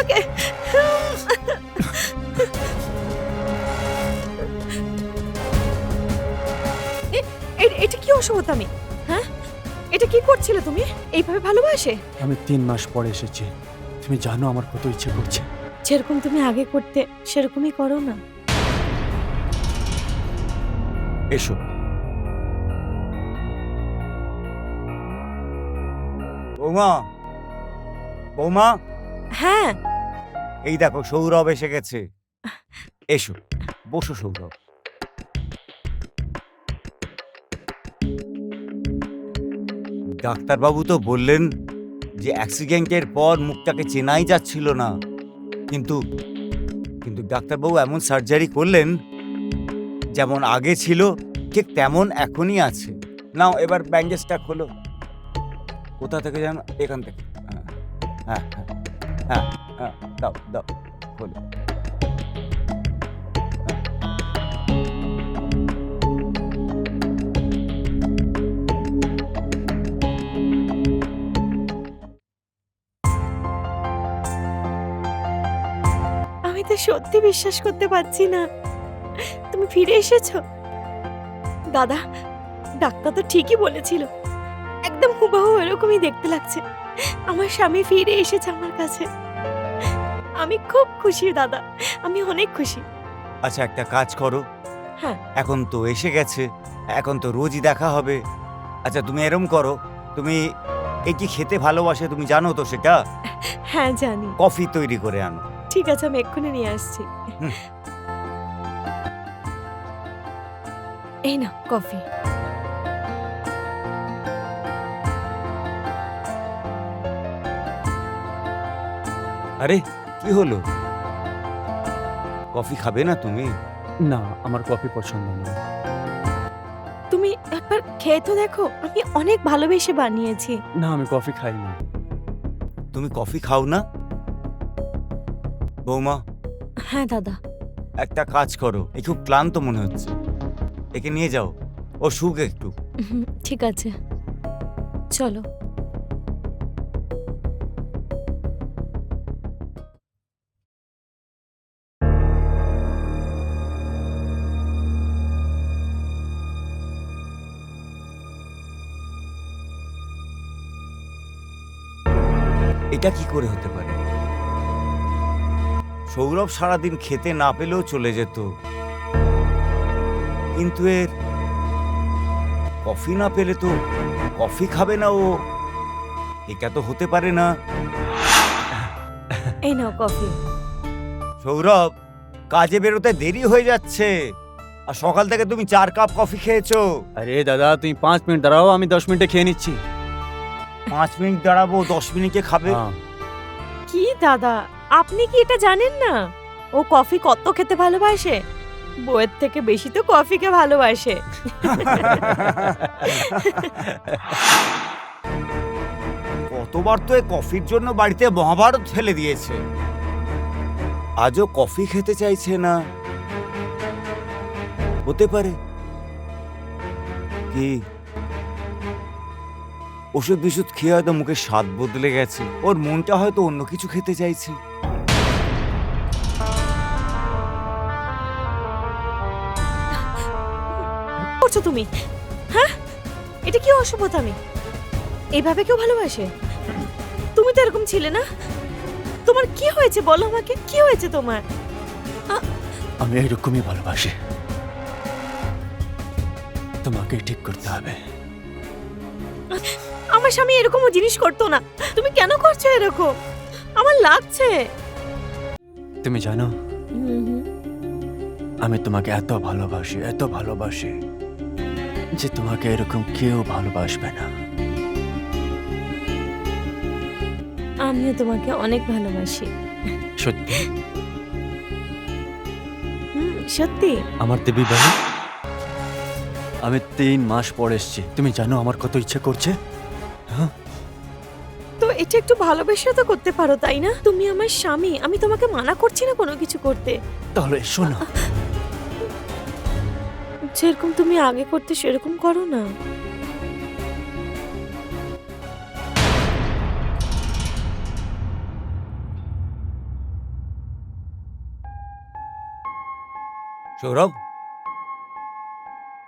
আমাকে। এটা কি অসভ্যতামি? হ্যাঁ, এটা কি করছিলে তুমি? এইভাবে ভালোবাসে? আমি 3 মাস পরে এসেছি। তুমি জানো আমার কত ইচ্ছে করছে। যেরকম তুমি আগে করতে সেরকমই করো না। এসো। বৌমা, বৌমা, হ্যাঁ, এই দেখো সৌরভ এসে গেছে। এসো, বসো সৌরভ। ডাক্তারবাবু তো বললেন যে অ্যাক্সিডেন্টের পর মুখটাকে চেনাই যাচ্ছিল না, কিন্তু কিন্তু ডাক্তারবাবু এমন সার্জারি করলেন যেমন আগে ছিল ঠিক তেমন এখনই আছে। নাও এবার ব্যান্ডেজটা খোলো। কোথা থেকে জানো? এখান থেকে। হ্যাঁ হ্যাঁ হ্যাঁ হ্যাঁ, দাও দাও, খোলো। আমি তো সত্যি বিশ্বাস করতে পারছি না তুমি ফিরে এসেছো। দাদা, ডাক্তার তো ঠিকই বলেছিল, একদম হুবহু এরকমই দেখতে লাগছে। আমার স্বামী ফিরে এসেছে আমার কাছে। আমি খুব খুশি দাদা, আমি অনেক খুশি। আচ্ছা, একটা কাজ করো। হ্যাঁ। এখন তো এসে গেছে, এখন তো রোজই দেখা হবে। আচ্ছা, তুমি এরম করো, তুমি এই কি খেতে ভালোবাসে তুমি জানো তো সেটা? হ্যাঁ জানি। কফি তৈরি করে আনো। ঠিক আছে, আমি এক্ষুনি নিয়ে আসছি। হুম। এই না কফি। আরে কি হলো? কফি খাবে না তুমি? না, আমার কফি পছন্দ না। তুমি একবার খেয়ে তো দেখো, আমি অনেক ভালোবেসে বানিয়েছি। না, আমি কফি খাই না। তুমি কফি খাও না? বৌমা, হ্যাঁ দাদা। একটা কাজ করো, এ খুব ক্লান্ত মনে হচ্ছে, একে নিয়ে যাও, ও শুক একটু। ঠিক আছে, চলো। এটা কি করে হতে পারে? সৌরভ সারাদিন খেতে না পেলেও চলে যেত, কিন্তু এর কফি না পেলে তো কফি খাবে না ও। এটা তো হতে পারে না। এই নাও কফি। সৌরভ, কাজে বেরোতে দেরি হয়ে যাচ্ছে, আর সকাল থেকে তুমি 4 কাপ কফি খেয়েছো। আরে দাদা, তুমি 5 মিনিট দাঁড়াও, আমি 10 মিনিটে খেয়ে নিচ্ছি। 5 মিনিট দাঁড়াবো, 10 মিনিটে খাবে? হ্যাঁ। কি দাদা, আপনি কি এটা জানেন না ও কফি কত খেতে ভালোবাসে? বউয়ের থেকে বেশি তো কফিকে ভালোবাসে। কতবার তো এই কফির জন্য বাড়িতে মহাভারত ফেলে দিয়েছে, আজও কফি খেতে চাইছে না। হতে পারে কি ওষুধ বিশুধ খেয়ে হয়তো মুখের স্বাদ বদলে গেছে, ওর মনটা হয়তো অন্য কিছু খেতে চাইছে। করছো তুমি? হ্যাঁ, এটা কি অসভ্যতামি? এইভাবে কেউ ভালোবাসে? তুমি তো এরকম ছিলে না। তোমার কি হয়েছে বলো আমাকে, কি হয়েছে তোমার? আমি এরকমই ভালোবাসি। তোমাকে ঠিক করতে হবে। আমার স্বামী এরকমও জিনিস করতো না, তুমি কেন করছো এরকম? আমার লাগছে। তুমি জানো, আমি তোমাকে এত ভালোবাসি যে তোমাকে এরকম কেউ ভালোবাসবে না। আমিও তোমাকে অনেক ভালোবাসি। সত্যি? সত্যি। আমার দেবী বলো, আমি 3 মাস পর এসেছি। তুমি জানো আমার কত ইচ্ছে করছে। হ্যাঁ, তো এটা একটু ভালোবেসে তো করতে পারো, তাই না? তুমি আমার স্বামী, আমি তোমাকে মানা করছি না কোনো কিছু করতে। তাহলে এসো না। যেরকম তুমি আগে করতে সেরকম করো না। সৌরভ,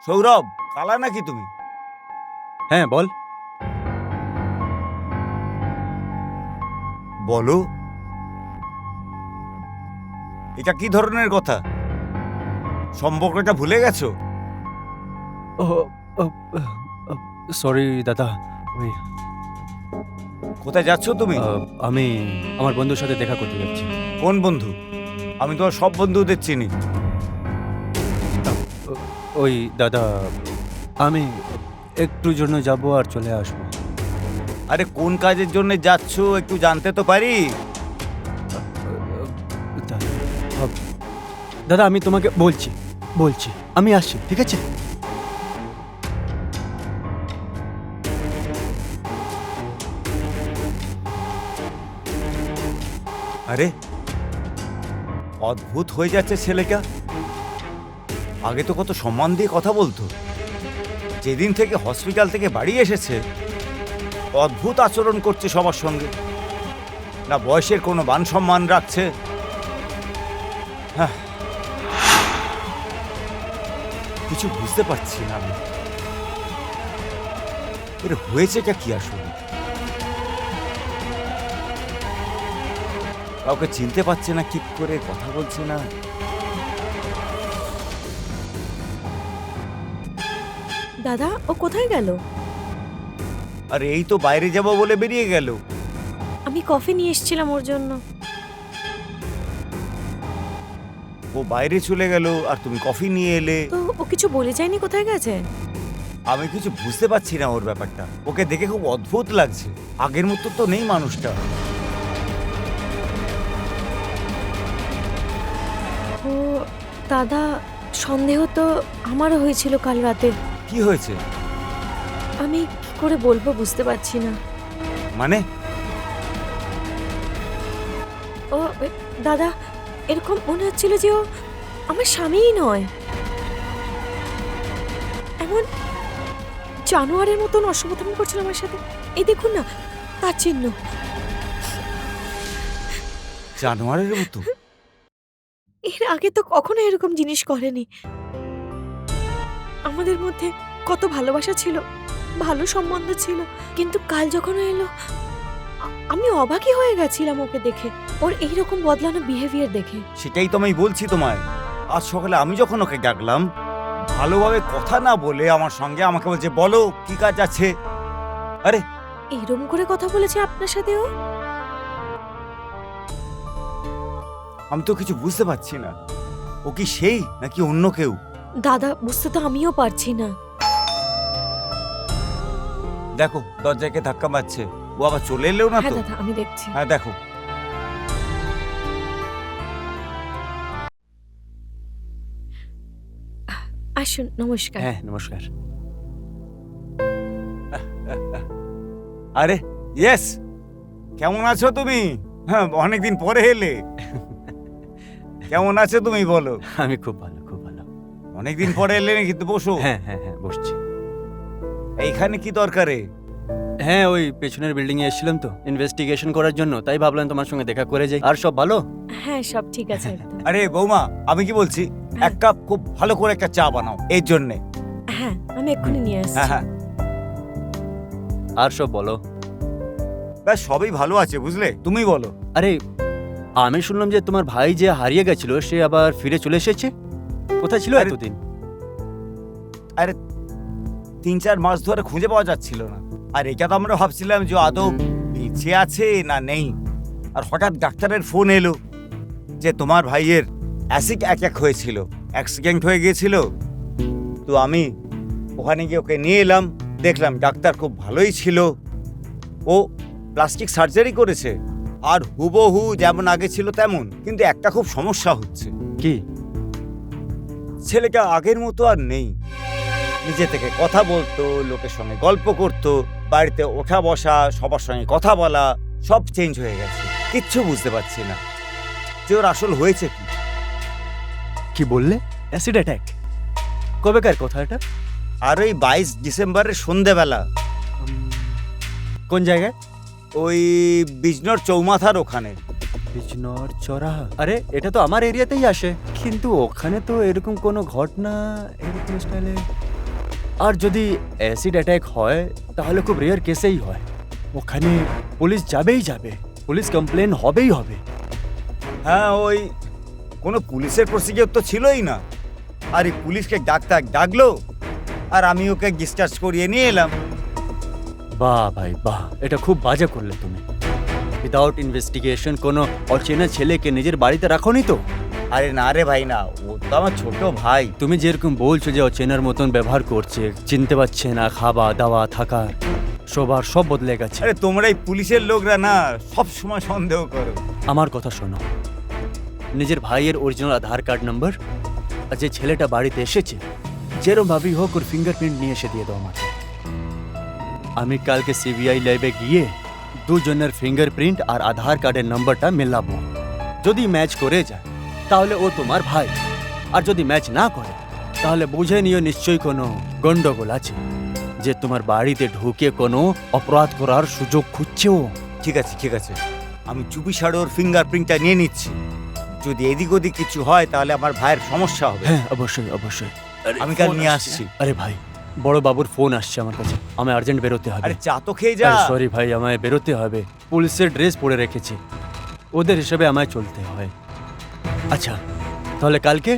সৌরভ, কালা নাকি তুমি? হ্যাঁ বল। বলো, এটা কি ধরনের কথা? সম্পর্কটা ভুলে গেছো? সরি দাদা, ওই কোথায় যাচ্ছ তুমি? আমি আমার বন্ধুর সাথে দেখা করতে যাচ্ছি। কোন বন্ধু? আমি তোমার সব বন্ধুদের চিনি। ওই দাদা, আমি একটু জন্য যাব আর চলে আসবো। আরে কোন কাজের জন্য যাচ্ছ একটু জানতে তো পারি? দাদা আমি তোমাকে বলছি আমি আসছি, ঠিক আছে? আরে অদ্ভুত হয়ে যাচ্ছে ছেলেটা। আগে তো কত সম্মান দিয়ে কথা বলতো, যেদিন থেকে হসপিটাল থেকে বাড়ি এসেছে অদ্ভুত আচরণ করছে সবার সঙ্গে। না বয়সের কোনো মান সম্মান রাখছে। হ্যাঁ, কিছু বুঝতে পারছি না আমি, এর হয়েছেটা কি আসলে? কাউকে চিনতে পারছে না, ঠিক করে কথা বলছে না। দাদা ও কোথায় গেল? আর এই তো বাইরে যাব বলে বেরিয়ে গেল। আমি কফি নিয়ে এসেছিলাম ওর জন্য। ও বাইরে চলে গেল আর তুমি কফি নিয়ে এলে। তো ও কিছু বলে যায়নি কোথায় গেছে? আমি কিছু বুঝতে পারছি না ওর ব্যাপারটা। ওকে দেখে খুব অদ্ভুত লাগছে, আগের মতো তো নেই মানুষটা। ও দাদা, সন্দেহ তো আমারও হয়েছিল কাল রাতে। কি হয়েছে? আমি কি করে বলবো বুঝতে পারছি না। মানে? ও দাদা, এরকম মনে হচ্ছিল যে ও আমার স্বামীই নয়, এমন জানোয়ারের মতন অসমাধান করছিল আমার সাথে। এই দেখুন না, তার চিহ্ন। জানোয়ারের মতো? এর আগে তো কখনো এরকম জিনিস করেনি। আমাদের মধ্যে কত ভালোবাসা ছিল, ভালো সম্বন্ধ ছিল, কিন্তু কাল যখন ও এলো আমি অবাকই হয়ে গেছিলাম ওকে দেখে, ওর এইরকম বদলানো বিহেভিয়ার দেখে। সেটাই তো আমি বলছি তোমায়। আজ সকালে আমি যখন ওকে ডাকলাম, ভালোভাবে কথা না বলে আমার সঙ্গে আমাকে বলছে বলো কি কাজ আছে। আরে এরকম করে কথা বলেছে আপনার সাথে ও? আমি তো কিছু বুঝতে পারছি না, ও কি সেই নাকি অন্য কেউ? দাদা বুঝতে তো আমিও পারছি না। দেখো দরজাকে ধাক্কা মারছে, ও আবার চলে এলেও না হ্যাঁ তো। দাদা, আমি দেখছি। হ্যাঁ দেখো। আসুন, নমস্কার। হ্যাঁ নমস্কার। আরে ইয়েস, কেমন আছো তুমি? হ্যাঁ অনেকদিন পরে এলে। কেমন আছো তুমি বলো? আমি খুব ভালো, খুব ভালো। অনেকদিন পরে এলে না, কিন্তু বসো। হ্যাঁ হ্যাঁ হ্যাঁ বসছি। এইখানে কি দরকারে? হ্যাঁ ওই পেছনের বিল্ডিং এ এসেছিলাম তো ইনভেস্টিগেশন করার জন্য, তাই ভাবলাম তোমার সঙ্গে দেখা করে যাই। আর সব ভালো? হ্যাঁ সব ঠিক আছে একদম। আরে বৌমা, আমি কি বলছি, এক কাপ খুব ভালো করে একটা চা বানাও এর জন্যে। হ্যাঁ আমি এক্ষুনি নিয়ে আসছি। হ্যাঁ হ্যাঁ, আর সব বলো। ব্যাস সবই ভালো আছে বুঝলে, তুমি বলো। আরে আমি শুনলাম যে তোমার ভাই যে হারিয়ে গেছিল সে আবার ফিরে চলে এসেছে। কোথায় ছিল আরে- এতদিন? আরে 3-4 মাস ধরে খুঁজে পাওয়া যাচ্ছিল না, আর এটা তো আমরা ভাবছিলাম যে আদৌ বেঁচে আছে না নেই। আর হঠাৎ ডাক্তারের ফোন এলো যে তোমার ভাইয়ের অ্যাসিড অ্যাটাক হয়েছিল, অ্যাক্সিডেন্ট হয়ে গিয়েছিল। তো আমি ওখানে গিয়ে ওকে নিয়ে এলাম, দেখলাম ডাক্তার খুব ভালোই ছিল, ও প্লাস্টিক সার্জারি করেছে আর হুবহু যেমন আগে ছিল তেমন। কিন্তু একটা খুব সমস্যা হচ্ছে, কি? ছেলেটা আগের মতো আর নেই। নিজে থেকে কথা বলতো, লোকের সঙ্গে গল্প করতো, বাড়িতে ওঠা বসা, সবার সঙ্গে কথা বলা, সব চেঞ্জ হয়ে গেছে। কিচ্ছু বুঝতে পারছি না যে ওর আসল হয়েছে কি। কি বললে? Acid attack? কবেকার কথা এটা? আর ওই 22 ডিসেম্বরের সন্ধেবেলা কোন জায়গায়? ওই বিজনর চৌমাথার ওখানে। বিজনর চৌরাহা, আরে এটা তো আমার এরিয়াতেই আসে, কিন্তু ওখানে তো এরকম কোনো ঘটনা এরকম স্টাইলে। আর যদি অ্যাসিড অ্যাটাক হয় তাহলে খুব রেয়ার কেসেই হয়। ওখানে পুলিশ যাবেই যাবে, পুলিশ কমপ্লেন হবেই হবে। হ্যাঁ, ওই কোনো পুলিশের প্রসিকিউর তো ছিলই না। আর এই পুলিশকে ডাক্তার ডাকলো আর আমি ওকে ডিসচার্জ করিয়ে নিয়ে এলাম। বাহ ভাই বাহ, এটা খুব বাজে করলে তুমি। উইদাউট ইনভেস্টিগেশন কোনো অচেনা ছেলেকে নিজের বাড়িতে রাখোনি তো? আরে না রে ভাই না, ও তো আমার ছোট ভাই। তুমি যেরকম বলছো যে অচেনার মতন ব্যবহার করছে, চিনতে পারছে না, খাওয়া দাওয়া থাকা সবার সব বদলে গেছে। আরে তোমরা এই পুলিশের লোকরা না সব সময় সন্দেহ করো। আমার কথা শোনো, নিজের ভাইয়ের অরিজিনাল আধার কার্ড নাম্বার আর যে ছেলেটা বাড়িতে এসেছে যেরম ভাবেই হোক ওর ফিঙ্গারপ্রিন্ট নিয়ে এসে দিয়ে দাও আমাকে। আমি কালকে সিবিআই ল্যাবে গিয়ে দুজনের ফিঙ্গারপ্রিন্ট আর আধার কার্ডের নাম্বারটা মেলাবো। যদি ম্যাচ করে যায় তাহলে ও তোমার ভাই, আর যদি ম্যাচ না করে তাহলে বুঝে নিও নিশ্চয়ই কোনো গন্ডগোল আছে, যে তোমার বাড়িতে ঢুকে কোনো অপরাধ করার সুযোগ খুঁজছে ও। ঠিক আছে ঠিক আছে, আমি চুপি সাড়ে ওর ফিঙ্গারপ্রিন্টটা নিয়ে নিচ্ছি। যদি এদিক ওদিক কিছু হয় তাহলে আমার ভাইয়ের সমস্যা হবে। হ্যাঁ অবশ্যই অবশ্যই, আমি কাল নিয়ে আসছি। আরে ভাই, বড় বাবুর ফোন আসছে আমার কাছে, আমায় আর্জেন্ট বেরোতে হবে। আরে চা তো খেয়ে যা। সরি ভাই, আমায় বেরোতে হবে, পুলিশের ড্রেস পরে রেখেছি, ওদের হিসেবে আমায় চলতে হয়। আচ্ছা তাহলে কালকে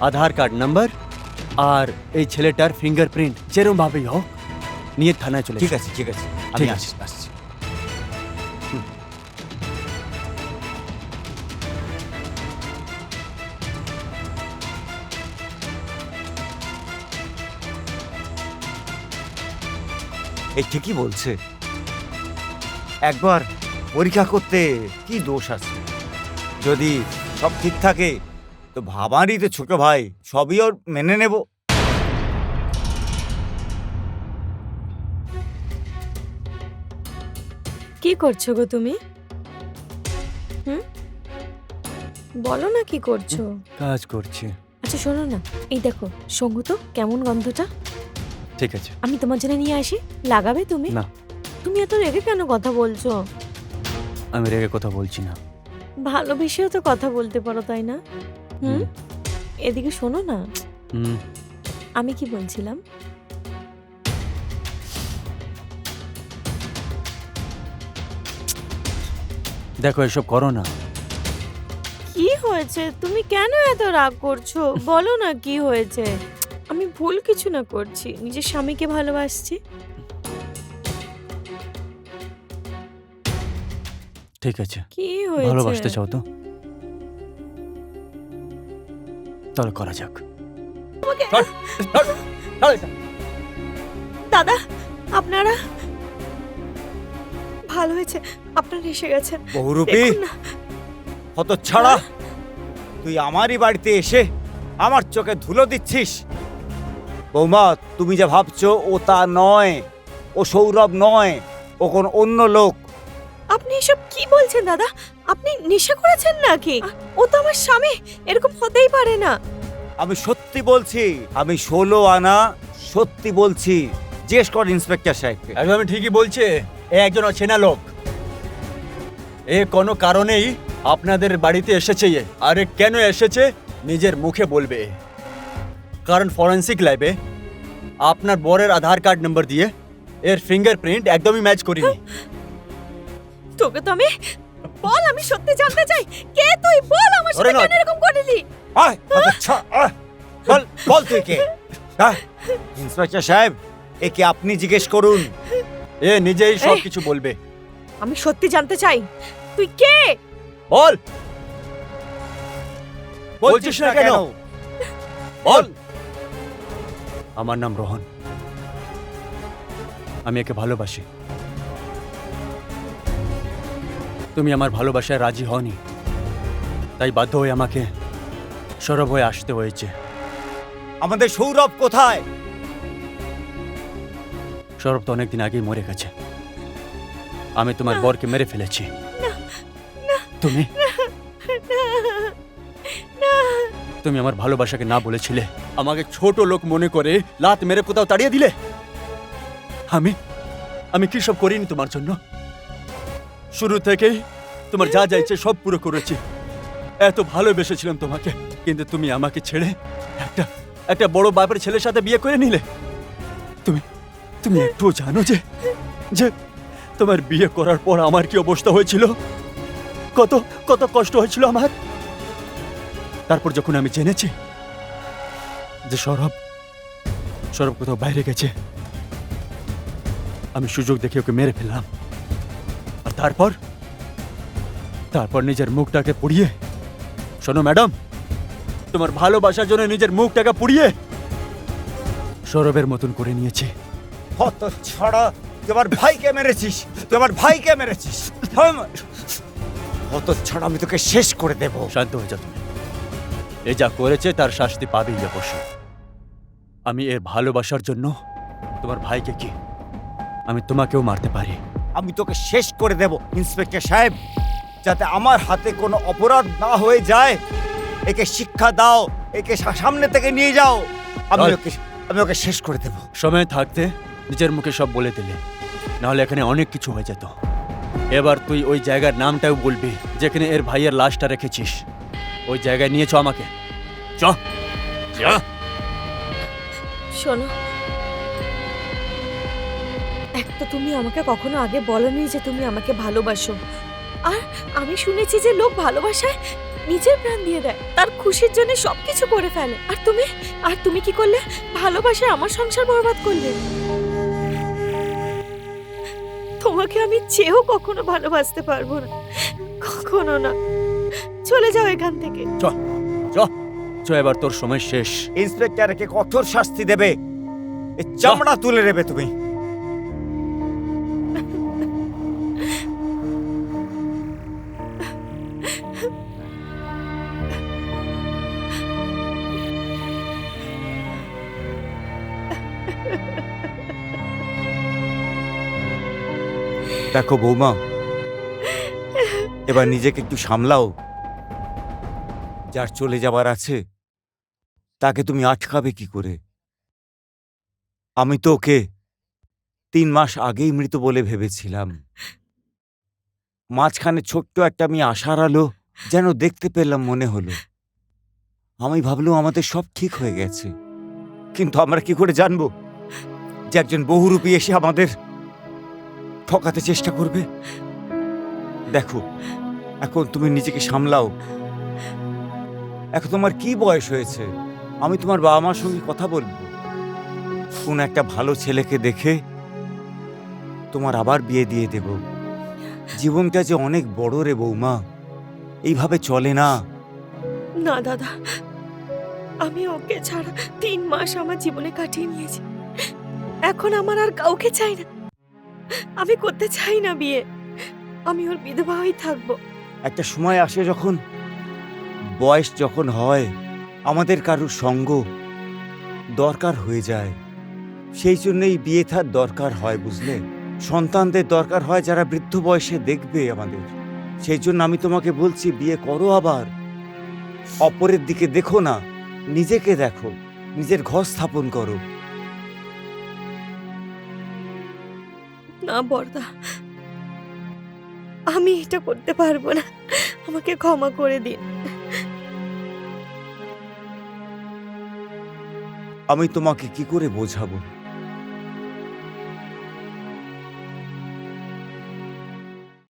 আধার কার্ড নাম্বার আর এই ছেলেটার ফিঙ্গারপ্রিন্ট যেরম ভাবেই হোক নিয়ে থানায় চলে ঠিক যাও। আছে ঠিক আছে, আমি ঠিক আছে। আসছি। এই ঠিকই বলছে, একবার পরীক্ষা করতে কি দোষ আছে? যদি সব ঠিক থাকে তো ভাবারই তো ছোট ভাই, সবই ওর মেনে নেব। কি করছো গো তুমি? হুম, বলো না কি করছো? কাজ করছি। আচ্ছা শোনো না, এই দেখো সঙ্গু তো কেমন গন্ধটা, ঠিক আছে। আমি তোমার জন্য নিয়ে আসি, লাগাবে তুমি? না, তুমি এত রেগে কেন কথা বলছো? আমি রেগে কথা বলছি না। ভালোবেসেও তো কথা বলতে পারো তাই না? হুম, এদিকে শোনো না, হুম, আমি কি বলছিলাম, দেখো এসব করো না। কি হয়েছে? তুমি কেন এত রাগ করছো? বলো না কি হয়েছে? আমি ভুল কিছু না করছি, নিজের স্বামীকে ভালোবাসছি। ঠিক আছে, কি হয়েছে? ভালোবাসতে চাও তো তাহলে করা যাক। দাদা, আপনারা ভালো হয়েছে, আপনারা এসে গেছেন। বহুরূপী দেখুন না, হতচ্ছাড়া, তুই আমারই বাড়িতে এসে আমার চোখে ধুলো দিচ্ছিস। বৌমা, তুমি যা ভাবছো ও তা নয়, ও সৌরভ নয়, ও কোন অন্য লোক। আপনি এসব কি বলছেন দাদা? আপনি নেশা করেছেন নাকি? ও তো আমার স্বামী, এরকম হতেই পারে না। আমি সত্যি বলছি, আমি 16 আনা সত্যি বলছি। জিজ্ঞেস কর ইন্সপেক্টর সাহেবকে। একদম আমি ঠিকই বলছে, এ একজন অচেনা লোক, এ কোনো কারণেই আপনাদের বাড়িতে এসেছে। আরে কেন এসেছে নিজের মুখে বলবে, কারণ ফরেন্সিক ল্যাবে আপনার বরের আধার কার্ড নাম্বার দিয়ে এর ফিঙ্গারপ্রিন্ট একদমই ম্যাচ করিনি। তোকে তো আমি বল, আমি সত্যি জানতে চাই, কে তুই? বল আমার সাথে ধরে নয়। কেন এরকম করলি? আয়, হতচ্ছাড়া, আয়, বল বল তুই কে? হ্যাঁ, ইন্সপেক্টর সাহেব, একে আপনি জিজ্ঞেস করুন। এ নিজেই সব এই। কিছু বলবে। আমি সত্যি জানতে চাই, তুই কে? বল, বলছিস না কেন? বল। আমার নাম রোহন, আমি একে ভালোবাসি। তুমি আমার ভালোবাসায় রাজি হওনি, তাই বাধ্য হয়ে আমাকে সরব হয়ে আসতে হয়েছে। আমাদের সৌরভ কোথায়? সৌরভ তো অনেকদিন আগেই মরে গেছে, আমি তোমার বরকে মেরে ফেলেছি। তুমি তুমি আমার ভালোবাসাকে না বলেছিলে, আমাকে ছোট লোক মনে করে লাত মেরে কোথাও তাড়িয়ে দিলে। আমি আমি কি সব করিনি তোমার জন্য? শুরু থেকেই তোমার যা যা ইচ্ছে সব পুরো করেছি। এত ভালোবেসেছিলাম তোমাকে, কিন্তু তুমি আমাকে ছেড়ে একটা একটা বড় বাপের ছেলের সাথে বিয়ে করে নিলে। তুমি তুমি একটুও জানো যে যে তোমার বিয়ে করার পর আমার কি অবস্থা হয়েছিল? কত কত কষ্ট হয়েছিল আমার। তারপর যখন আমি জেনেছি যে সৌরভ কোথাও বাইরে গেছে, আমি সুযোগ দেখে ওকে মেরে ফেললাম। আর তারপর নিজের মুখটাকে পুড়িয়ে, শোনো ম্যাডাম, তোমার ভালোবাসার জন্য নিজের মুখটাকে পুড়িয়ে সৌরভের মতন করে নিয়েছি। হত ছাড়া, তুই আমার ভাইকে মেরেছিস, হত ছাড়া, আমি তোকে শেষ করে দেব। শান্ত হয়ে যা তুমি। এ যা করেছে তার শাস্তি পাবেই অবশ্য। আমি এর ভালোবাসার জন্য তোমার ভাইকে কি, আমি তোমাকেও মারতে পারি। আমি তোকে শেষ করে দেব ইন্সপেক্টর সাহেব, যাতে আমার হাতে কোনো অপরাধ না হয়ে যায়। একে শিক্ষা দাও, একে সামনে থেকে নিয়ে যাও। আমি ওকে শেষ করে দেব। সময় থাকতে নিজের মুখে সব বলে দিলে, নাহলে এখানে অনেক কিছু হয়ে যেত। এবার তুই ওই জায়গার নামটাও বলবি যেখানে এর ভাইয়ের লাশটা রেখেছিস। ওই জায়গায় নিয়েছ আমাকে। চ চ। শোনো, এক তো তুমি আমাকে কখনো আগে বলনি যে তুমি আমাকে ভালোবাসো, আর আমি শুনেছি যে লোক ভালোবাসায় নিজের প্রাণ দিয়ে দেয়, তার খুশির জন্য সবকিছু করে ফেলে। আর তুমি কি করলে? ভালোবাসায় আমার সংসার বরবাদ করলে। তোমাকে আমি চেয়েও কখনো ভালোবাসতে পারবো না, কখনো না। চলে যাও এখান থেকে। চ চ চ, এবার তোর সময় শেষ। ইন্সপেক্টরকে কঠোর শাস্তি দেবে, এ চামড়া তুলে নেবে তুমি। দেখো বৌমা, এবার নিজেকে একটু সামলাও। যার চলে যাবার আছে তাকে তুমি আটকাবে কি করে? আমি তো ওকে 3 মাস আগেই মৃত বলে ভেবেছিলাম। মাঝখানে ছোট্ট একটা আমি আশার আলো যেন দেখতে পেলাম মনে হলো। আমি ভাবলাম আমাদের সব ঠিক হয়ে গেছে, কিন্তু আমরা কি করে জানবো যে একজন বহুরূপী এসে আমাদের ঠকাতে চেষ্টা করবে? দেখো, এখন তুমি নিজেকে সামলাও। এখন তোমার কি বয়স হয়েছে? আমি তোমার বাবা মার সঙ্গে কথা বলবো, কোন একটা ভালো ছেলেকে দেখে তোমার আবার বিয়ে দিয়ে দেব। জীবনটা যে অনেক বড় রে বৌমা, এইভাবে চলে না। না দাদা, আমি ওকে ছাড়া 3 মাস আমার জীবনে কাটিয়ে নিয়েছি। এখন আমার আর কাউকে চাই না। আমি করতে চাই না বিয়ে। আমি ওর বিধবা হয়েই থাকবো। একটা সময় আসে যখন, বয়স যখন হয়, আমাদের কারুর সঙ্গ দরকার হয়ে যায়। সেই জন্যই বিয়ে থার দরকার হয়, বুঝলে? সন্তানদের দরকার হয় যারা বৃদ্ধ বয়সে দেখবে আমাদের। সেই জন্য আমি তোমাকে বলছি, বিয়ে করো। আবার অপরের দিকে দেখো না, নিজেকে দেখো, নিজের ঘর স্থাপন করো। না বর্দা, আমি এটা করতে পারবো না। আমাকে ক্ষমা করে দিন। আমি তোমাকে কি করে বোঝাবো?